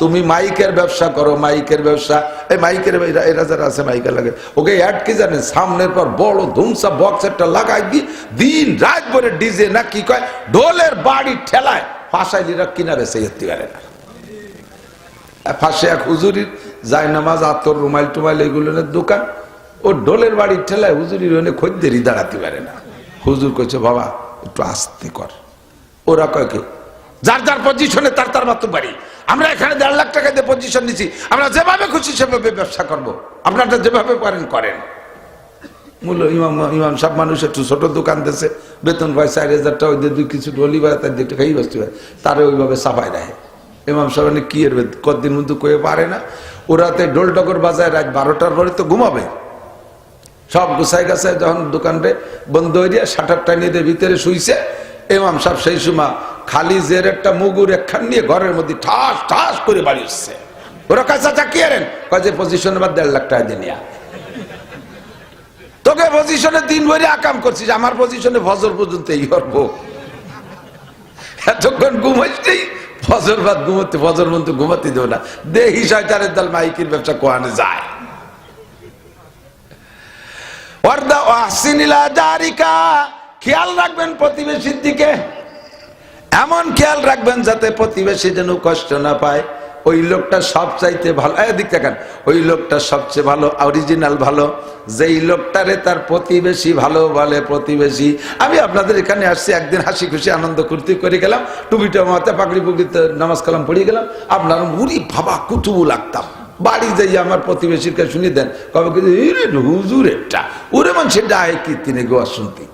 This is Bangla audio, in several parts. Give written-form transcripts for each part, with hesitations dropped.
তুমি মাইকের ব্যবসা করো, মাইকের ব্যবসা, এই মাইকের এরা যারা আছে মাইকের লাগে, ওকে অ্যাড কি জানেন, সামনের পর বড় ধুমসা বক্স একটা লাগাই দিয়ে দিন রাত ভরে ডিজে না কি কয় ঢোলের বাড়ি ঠেলায় ফাঁসাইলিরা কিনা বেছে যেতে পারে না। ফাঁসে এক হুজুরির যায় নামাজ, আতর, রুমাইল টুমাইল এগুলোর দোকান, ও ঢোলের বাড়ি ঠেলায় হুজুরির ওখানে খদ্দেরই দাঁড়াতে পারে না। হুজুর কইছে বাবা একটু আস্তে কর। ওরা কয় কি যার যার পজিশনে তার তার মাত্র বাড়ি, আমরা এখানে 1.5 লাখ টাকা দিয়ে পজিশন নিচ্ছি, আমরা যেভাবে খুশি সেভাবে ব্যবসা করবো, আপনারা যেভাবে পারেন করেন। মূল্য ইমাম সব মানুষ একটু ছোট দোকান দিয়েছে, বেতন পায় 4,000 টাকা, ওই দিয়ে কিছু ডলি বা তার দিকটা খাই বসতে পারে, তারা ওইভাবে সাফাই রাখে। ইমাম সাহেব কি এর কতদিন মধ্যে কয়ে পারে না, ওরাতে ঢোল টকর বাজায় রাত 12টার পরে তো ঘুমাবে, সব গুছাই গাছায় যখন দোকানটা বন্ধ হয়ে যায় শাটারটা নিয়ে ভিতরে শুইছে, ইমাম সাহেব সেই সময় খালি জের একটা মুগুর একখান নিয়ে ঘরের মধ্যে ঠাস ঠাস করে বাড়ি উঠছে। ওরা কাছে কি আরেন কাজে পজিশনে বা 1.5 লাখ টাকা দিয়ে তোকে পজিশনে দিন ভরে আকাম করছিস, আমার পজিশনে ফজর পর্যন্ত এই করবো, এতক্ষণ ঘুমাইতেই ফজর বাদ ঘুমাতে, ফজর পর্যন্ত ঘুমাতে দেবো না। দেহি শয়তানের দল মাইকের ব্যবসা কোয়ানে যায়। খেয়াল রাখবেন প্রতিবেশীর দিকে, এমন খেয়াল রাখবেন যাতে প্রতিবেশী যেন কষ্ট না পায়। ওই লোকটা সব চাইতে ভালো, এদিক দেখেন, ওই লোকটা সবচেয়ে ভালো, অরিজিনাল ভালো, যেই লোকটারে তার প্রতিবেশী ভালো বলে। প্রতিবেশী, আমি আপনাদের এখানে আসছি একদিন হাসি খুশি আনন্দ করতে করে গেলাম, টুপিটা মাথায় পাগড়ি পুগড়িতে নামাজ কালাম পড়িয়ে গেলাম, আপনার মুড়ি ভাবা কুতুবু লাগতাম। বাড়ি যাই আমার প্রতিবেশীর কাছে শুনে দেন, কবে কিন্তু হুজুর একটা ওরে মানুষের ডায় কীর্তিনে গোয়া শুনতি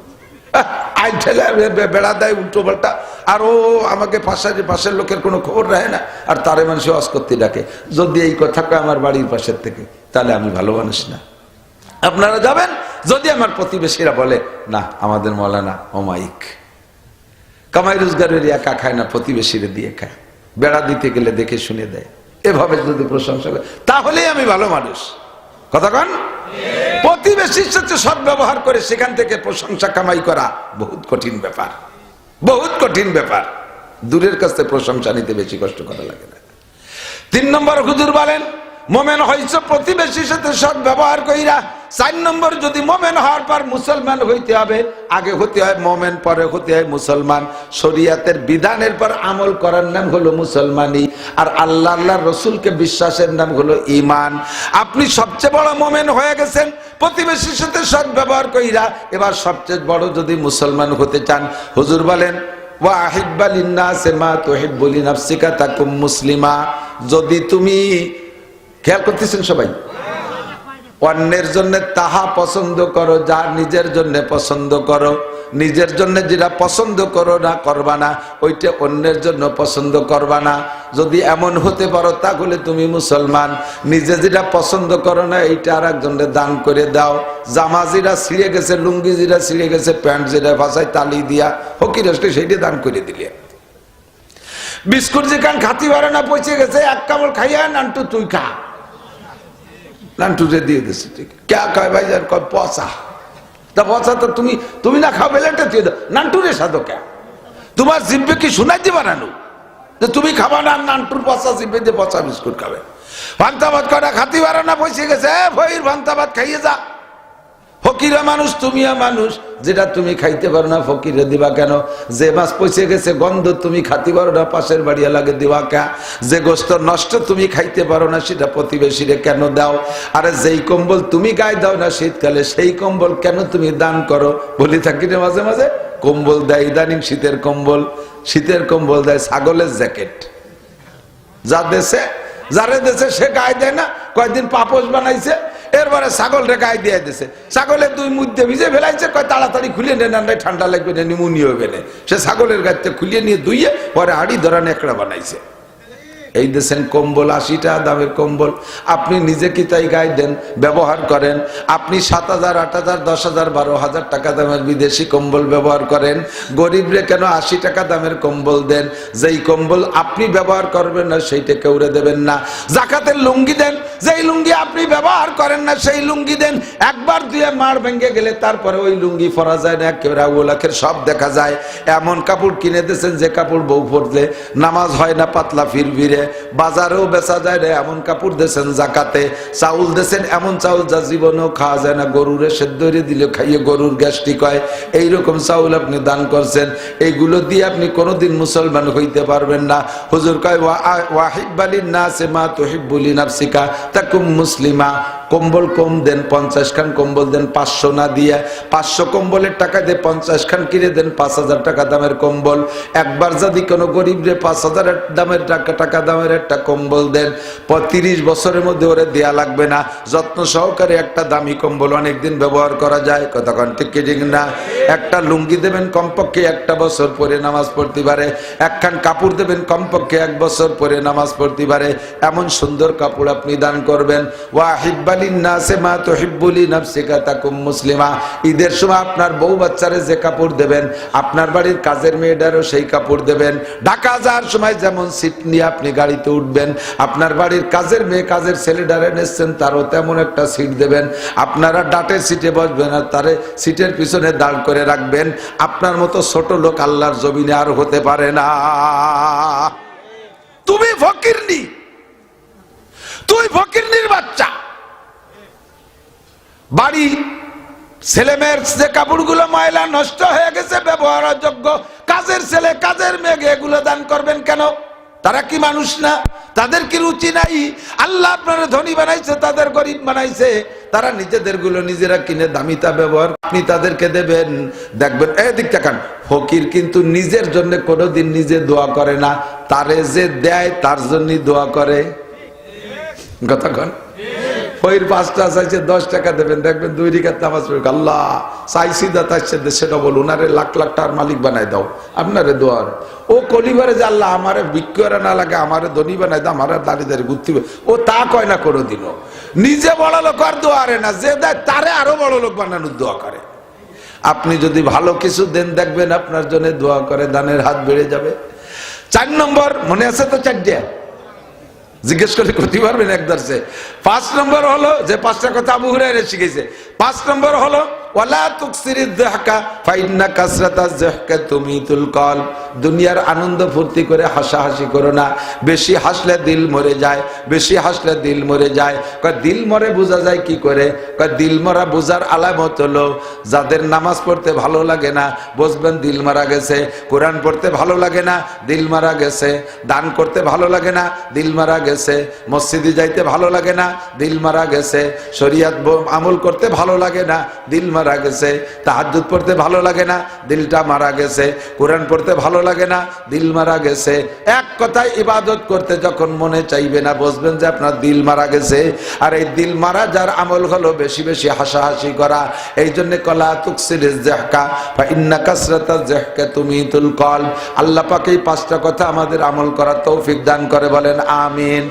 আই ঠেলে বেড়া দেয় উল্টো পাল্টা, আর ও আমাকে পাশের লোকের কোনো খবর রাখে না, আর তারে মানুষ অস্কর্তি ডাকে। যদি এই কথা কয় আমার বাড়ির পাশের থেকে, তাহলে আমি ভালো মানুষ না। আপনারা যাবেন, যদি আমার প্রতিবেশীরা বলে না আমাদের মৌলানা অমায়িক, কামাই রোজগারের একা খায় না, প্রতিবেশীরা দিয়ে খায়, বেড়া দিতে গেলে দেখে শুনে দেয়, এভাবে যদি প্রশংসা করে তাহলেই আমি ভালো মানুষ। কথা কন, প্রতিবেশীর সাথে সৎ ব্যবহার করে সেখান থেকে প্রশংসা কামাই করা বহুত কঠিন ব্যাপার, বহুত কঠিন ব্যাপার। দূরের কাছ থেকে প্রশংসা নিতে বেশি কষ্ট করা লাগে না। 3 নম্বর হুজুর বলেন মোমেন হইছে প্রতিবেশীর সাথে সৎ ব্যবহার কইরা। 4 নম্বর, যদি মোমেন হওয়ার পর মুসলমান হইতে হবে, আগে হতে হয় মোমেন, পরে হতে হয় মুসলমান। শরীয়তের বিধানের পর আমল করার নাম হলো মুসলমানি, আর আল্লাহ আল্লাহর রসুলকে বিশ্বাসের নাম হলো ঈমান। আপনি সবচেয়ে বড় মোমেন হয়ে গেছেন প্রতিবেশীর সাথে সৎ ব্যবহার কইরা। এবার সবচেয়ে বড় যদি মুসলমান হতে চান, হুজুর বলেন ওয়া আহিব্বা লিন্নাসি মা তুহিব্বু লিনাফসিকা তাকুম মুসলিমা। যদি তুমি, খেয়াল করতেছেন সবাই, অন্যের জন্য তাহা পছন্দ করো যা নিজের জন্য পছন্দ করো, নিজের জন্য যেটা পছন্দ করো না করবা না, ওইটা অন্যের জন্য পছন্দ করবা না। যদি এমন হতে পারো তাহলে তুমি মুসলমান। নিজে যেটা পছন্দ করো না এইটা আর একজনের দান করে দাও। জামা যেটা ছিঁড়ে গেছে, লুঙ্গি যেটা ছিঁড়ে গেছে, প্যান্ট যেটা ভাষায় তালি দিয়া ফকির আসলে সেইটা দান করে দিলে। বিস্কুট যেখান খাতি পারে না পচে গেছে, এক কামড় খাইয়া নান্টু তুই খা, নান্টু যে দিয়ে দিচ্ছে, ঠিক কে কয় ভাই যার কয় পচা, তা পচা তো তুমি না খাও বেলেটা দিয়ে দাও, নান্টুরে সাধো কে, তোমার জিব্বে কি শোনাই দিবা নানু যে তুমি খাবা না, নান্টুর পচা জিব্বে দিয়ে পচা বিস্কুট খাবে। ভান্তাবাদ কটা খাতি পারে না পচে গেছে, ভয়ের ভান্তাবাদ খাইয়ে যা। ফকিরা মানুষ, তুমিও মানুষ, যেটা তুমি খাইতে পারো না ফকিরে দিবা কেন? যে মাছ পচে গেছে গন্ধ তুমি খাইতে পারো না পাশের বাড়ি লাগে দিবা কে? যে গোস্ত নষ্ট তুমি খাইতে পারো না সেটা প্রতিবেশীরে কেন দাও? আরে যেই কম্বল তুমি গায়ে দাও না শীতকালে, সেই কম্বল কেন তুমি দান করো? বলি থাকি রে মাঝে মাঝে, কম্বল দেয় ইদানিং শীতের কম্বল দেয় ছাগলের জ্যাকেট, যারে দেশে সে গায়ে দেয় না, কয়েকদিন পাপোশ বানাইছে, এরপরে ছাগল রে গায়ে দিয়ে দিছে, ছাগলের 2 মধ্যে ভিজে ফেলাইছে, কয় তাড়াতাড়ি খুলে নেন, ঠান্ডা লাগবে না, নিমোনিয়া হবে না। সে ছাগলের গাছতে খুলিয়ে নিয়ে ধুইয়ে পরে হাড়ি ধরা নেকড়া বানাইছে। এই দেশের কম্বল 80 টাকা দামের কম্বল, আপনি নিজে কি তাই গায়ে দেন, ব্যবহার করেন? আপনি 7,000, 8,000, 10,000, 12,000 টাকা দামের বিদেশি কম্বল ব্যবহার করেন, গরিবরে কেন 80 টাকা দামের কম্বল দেন? যেই কম্বল আপনি ব্যবহার করবেন না সেইটা কেউরে দেবেন না। জাকাতের লুঙ্গি দেন, যেই লুঙ্গি আপনি ব্যবহার করেন না সেই লুঙ্গি দেন। একবার দুয়ে মার ভেঙে গেলে তারপরে ওই লুঙ্গি পরা যায় না, একেবারে ওলাখের সব দেখা যায়। এমন কাপড় কিনে দিয়েছেন যে কাপড় বউ পরলে নামাজ হয় না, পাতলা ফিরফিরে। বাজারেও বেচা যায় না এমন কাপড় দেন জাকাতে, চাউল দেন এমন চাউল যা জীবনেও খাওয়া যায় না, গরুরে সেদ্ধ করে দিলে খাইয়ে গরুর গ্যাস্ট্রিক হয়, এইরকম চাউল আপনি দান করছেন। এইগুলো দিয়ে আপনি কোনোদিন মুসলমান হইতে পারবেন না। হুজুর কয় ওয়াহিব্বালিন নাসে মা তুহিব্বুলি নাফসিকা তাকুম মুসলিমা। কম্বল কম দেন, 50 খান কম্বল দেন, 500 না দিয়ে 500 কম্বলের টাকা দিয়ে 50 খান কিনে দেন 5000 টাকা দামের কম্বল। একবার যদি কোনো গরিবরে 5000 দামের টাকা দামের একটা কম্বল দেন, 30 বছরের মধ্যে ওরে দেয়া লাগবে না, যত্ন সহকারে একটা দামি কম্বল অনেকদিন ব্যবহার করা যায়। কতক্ষণ ঠিক ঠিক না? একটা লুঙ্গি দেবেন কমপক্ষে 1 বছর পরে নামাজ পড়তে পারে, একখান কাপড় দেবেন কমপক্ষে 1 বছর পরে নামাজ পড়তে পারে, এমন সুন্দর কাপড় আপনি দান করবেন। ওয়াহিব্বালিন নাসে মা তুহিব্বুলি নাফসিকা তাকুম মুসলিমা। ঈদের সময় আপনার বউ বাচ্চারে যে কাপড় দেবেন, আপনার বাড়ির কাজের মেয়েটারও সেই কাপড় দেবেন। ঢাকা যাওয়ার সময় যেমন সিট নিয়ে আপনি গাড়িতে উঠবেন, আপনার বাড়ির কাজের মেয়ে কাজের ছেলেটারে নিচ্ছেন তারও তেমন একটা সিট দেবেন। আপনারা ডাটের সিটে বসবেন আর তারে সিটের পিছনে দাঁড় করে রাখবেন। আপনার মতো ছোট লোক আল্লাহর জমিনে আর হতে পারে না। তুমি ফকিরনি, তুই ফকিরনির বাচ্চা। বাড়ি ছেলে মেয়ের যে কাপড়গুলো ময়লা নষ্ট হয়ে গেছে ব্যবহারযোগ্য, কাজের ছেলে কাজের মেয়ে এগুলো দান করবেন কেন? তারা কি মানুষ না? তাদের কি রুচি নাই? আল্লাহ আপনারা ধনী বানাইছে, তাদের গরিব বানাইছে, তারা নিজেদের গুলো নিজেরা কিনে দামিতা ব্যবহার আপনি তাদেরকে দেবেন। দেখবেন এদিক তাকান, ফকির কিন্তু নিজের জন্য কোনোদিন নিজে দোয়া করে না, তারে যে দেয় তার জন্যই দোয়া করে। কতক্ষণ ফকির 5 টাকা চাইছে 10 টাকা দেবেন, দেখবেন 2 রাকাত নামাজ পড়ে আল্লাহ চাইছি দাতাচ্ছে সেটা বলুন, আরে লাখ লাখ টাকার মালিক বানাই দাও, আপনারে দোয়ার। ও কলিবারে যে আল্লাহ আমারে বিক্রি না লাগে, আমারে ধনী বানাই দাও, আমার দাঁড়িয়ে দাঁড়িয়ে ঘুরতে, ও তা কয় না কোনোদিনও। নিজে বড় লোক আর দোয়ারে না, যে দেয় তারে আরো বড় লোক বানানোর দোয়া করে। আপনি যদি ভালো কিছু দেন দেখবেন আপনার জন্য দোয়া করে, দানের হাত বেড়ে যাবে। 4 নম্বর মনে আছে তো? 4টা জিজ্ঞেস করে করতে পারবেন এক দর্শে। 5 নম্বর হলো যে 5টা কথা আবু হুরায়রা শিখেছে। 5 নম্বর হলো ওয়ালা তুকসিরিদ যাহকা ফাইন্না কাসরাতাজ যাহকা তুমিতুল কলব। দুনিয়ার আনন্দ ফুর্তি করে হাসাহাসি করো না, বেশি হাসলে দিল মরে যায়, বেশি হাসলে দিল মরে যায়। কয় দিল মরে বোঝা যায় কি করে? কয় দিল মরা বোঝার আলামত হলো যাদের নামাজ পড়তে ভালো লাগে না বুঝবেন দিল মারা গেছে, কোরআন পড়তে ভালো লাগে না দিল মারা গেছে, দান করতে ভালো লাগে না দিল মারা গেছে, মসজিদে যাইতে ভালো লাগে না দিল মারা গেছে, শরিয়ত আমল করতে ভালো লাগে না দিল মারা গেছে, তাহাজ্জুদ পড়তে ভালো লাগে না দিলটা মারা গেছে, কোরআন পড়তে ভালো লাগে না দিল মারা গেছে। এক কথায় ইবাদত করতে যখন মনে চাইবে না বুঝবেন যে আপনার দিল মারা গেছে। আর এই দিল মারা যার আমল হলো বেশি বেশি হাসাহাসি করা। এই জন্য কলা তুকসিরিজ যাহকা ফা ইন্না কাসরাতাজ যাহকা তুমিতুল কলব। আল্লাহ পাক এই 5টা কথা আমাদের আমল করার তৌফিক দান করে, বলেন আমিন।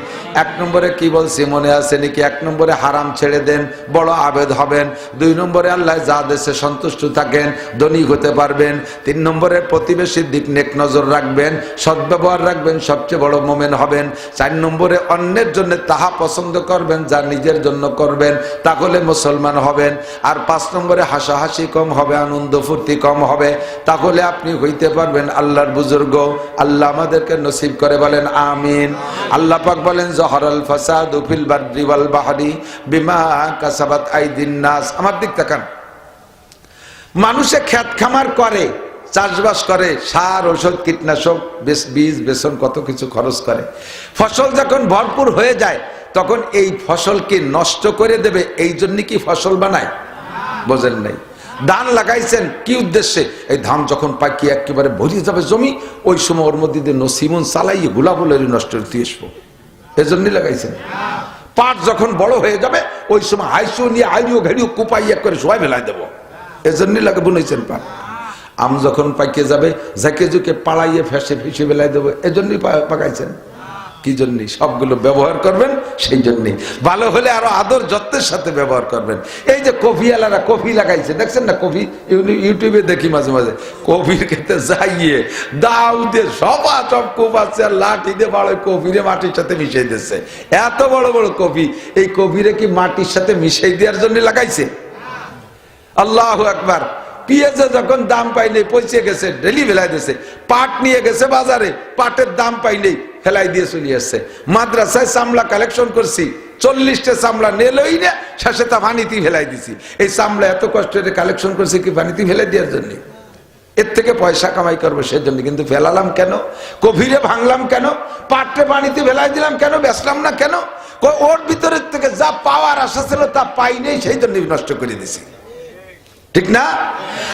1 নম্বরে কি বলছি মনে আছে নাকি? 1 নম্বরে হারাম ছেড়ে দেন, বড় আবেদ হবেন। 2 নম্বরে আল্লাহ যা দেশে সন্তুষ্ট থাকেন, ধনী হতে পারবেন। 3 নম্বরে প্রতিবেশীর দিক নেক নজর রাখবেন, সদ্ব্যবহার রাখবেন, সবচেয়ে বড় মোমেন হবেন। 4 নম্বরে অন্যের জন্য তাহা পছন্দ করবেন যা নিজের জন্য করবেন, তাহলে মুসলমান হবেন। আর 5 নম্বরে হাসাহাসি কম হবে, আনন্দ ফুর্তি কম হবে, তাহলে আপনি হইতে পারবেন আল্লাহর বুজুর্গ। আল্লাহ আমাদেরকে নসিব করে, বলেন আমিন। আল্লাহ পাক বলেন জহরাল ফাসাদু ফিল বাররি ওয়াল বাহরি বিমা কাসাবাত আইদিন নাস। আমার দিক তাকান, মানুষে ক্ষেত খামার করে, চাষবাস করে, সার ঔষধ কীটনাশক বীজ বেসন কত কিছু খরচ করে। ফসল যখন ভরপুর হয়ে যায় তখন এই ফসলকে নষ্ট করে দেবে, এই জন্য কি ফসল বানায়? বোঝেন নাই? ধান লাগাইছেন কি উদ্দেশ্যে? এই ধান যখন পাকিয়ে একেবারে ভরিয়ে যাবে জমি, ওই সময় ওর মধ্যে দিয়ে নসিমন চালাইয়ে গোলাগুলারি নষ্ট করতে আসবো, এজন্যই লাগাইছেন। পাট যখন বড় হয়ে যাবে ওই সময় হাইসু নিয়ে আইরিও ঘেরিও কুপাইয়া করে সবাই ফেলাই দেবো, এজন্যই লাগে বুনেছেন পাট। আম যখন পাকিয়ে যাবে ঝাঁকে ঝুঁকে পাড়াইয়ে ফেসে ফেসে বেলাই দেবো, এজন্যই পাকাইছেন। কি জন্যই? সবগুলো ব্যবহার করবেন সেই জন্যই। ভালো হলে আরো আদর যত্নের সাথে ব্যবহার করবেন। এই যে কফিওয়ালারা কফি লাগাইছে দেখছেন না? কফি ইউটিউবে দেখি মাঝে মাঝে, কফির খেতে যাইয়ে দাউ দিয়ে সব কোপ আছে আর লাঠি দিয়ে বড় কফিরে মাটির সাথে মিশাই দিচ্ছে। এত বড় বড় কফি, এই কফিরে কি মাটির সাথে মিশাই দেওয়ার জন্য লাগাইছে? আল্লাহু আকবার। পেঁয়াজে যখন দাম পাইনি পচে গেছে ডেলি ফেলাই দিয়েছে, পাট নিয়ে গেছে বাজারে, পাটের দাম পাইনি ফেলাই দিয়ে চলে আসছে। মাদ্রাসায় চামড়া কালেকশন করছি, 40টা চামড়া নেলই না, শেষে তা পানিতে ফেলাই দিছি। এই চামড়া এত কষ্ট করে কালেকশন করছি কি পানিতে ফেলে দেওয়ার জন্য? এর থেকে পয়সা কামাই করবো সেজন্য, কিন্তু ফেলালাম কেন? কভিরে ভাঙলাম কেন? পাটে পানিতে ফেলাই দিলাম কেন? বেচলাম না কেন? ওর ভিতরের থেকে যা পাওয়ার আশা ছিল তা পাই নেই, সেই জন্য নষ্ট করে দিছি, ঠিক না?